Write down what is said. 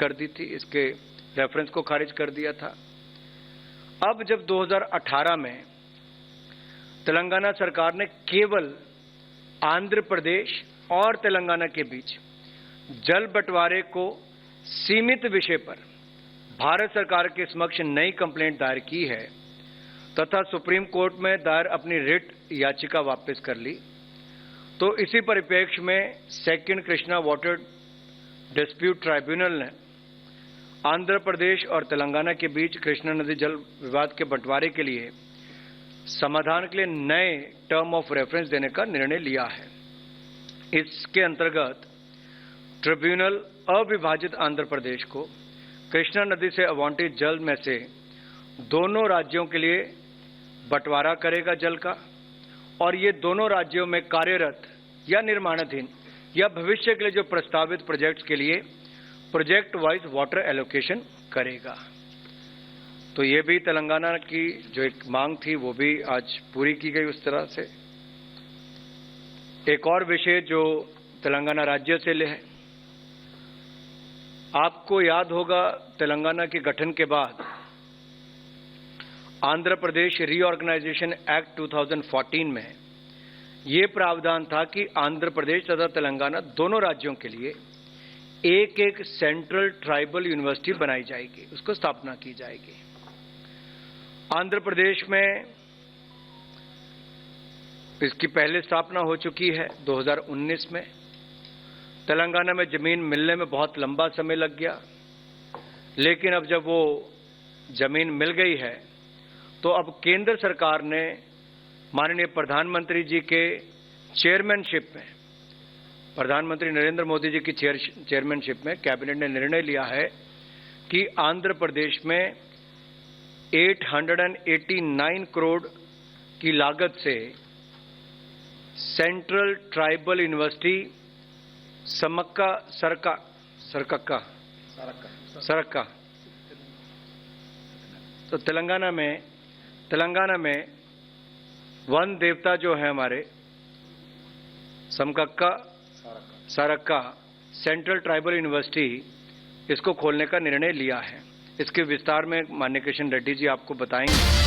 कर दी थी, इसके रेफरेंस को खारिज कर दिया था। अब जब 2018 में तेलंगाना सरकार ने केवल आंध्र प्रदेश और तेलंगाना के बीच जल बंटवारे को सीमित विषय पर भारत सरकार के समक्ष नई कंप्लेंट दायर की है तथा सुप्रीम कोर्ट में दायर अपनी रिट याचिका वापस कर ली, तो इसी परिप्रेक्ष्य में second Krishna water dispute tribunal ने आंध्र प्रदेश और तेलंगाना के बीच कृष्णा नदी जल विवाद के बंटवारे के लिए समाधान के लिए नए टर्म ऑफ रेफरेंस देने का निर्णय लिया है। इसके अंतर्गत ट्रिब्यूनल अविभाजित आंध्र प्रदेश को कृष्णा नदी से आवंटित जल में से दोनों राज्यों के लिए बंटवारा करेगा जल का, और ये दोनों राज्यों में कार्यरत या निर्माणाधीन या भविष्य के लिए जो प्रस्तावित प्रोजेक्ट्स के लिए प्रोजेक्ट वाइज वाटर एलोकेशन करेगा। तो ये भी तेलंगाना की जो एक मांग थी वो भी आज पूरी की गई उस तरह से। एक और विषय जो तेलंगाना राज्य से ले है, आपको याद होगा तेलंगाना के गठन के बाद आंध्र प्रदेश रीऑर्गेनाइजेशन एक्ट 2014 में ये प्रावधान था कि आंध्र प्रदेश तथा तेलंगाना दोनों राज्यों के लिए एक एक सेंट्रल ट्राइबल यूनिवर्सिटी बनाई जाएगी, उसको स्थापना की जाएगी। आंध्र प्रदेश में इसकी पहले स्थापना हो चुकी है 2019 में। तेलंगाना में जमीन मिलने में बहुत लंबा समय लग गया, लेकिन अब जब वो जमीन मिल गई है तो अब केंद्र सरकार ने माननीय प्रधानमंत्री जी के चेयरमैनशिप में, प्रधानमंत्री नरेंद्र मोदी जी की चेयरमैनशिप में कैबिनेट ने निर्णय लिया है कि आंध्र प्रदेश में 889 करोड़ की लागत से सेंट्रल ट्राइबल यूनिवर्सिटी सरक्का तो तेलंगाना में वन देवता जो है हमारे सरक्का सेंट्रल ट्राइबल यूनिवर्सिटी, इसको खोलने का निर्णय लिया है। इसके विस्तार में माननीय किशन रेड्डी जी आपको बताएंगे।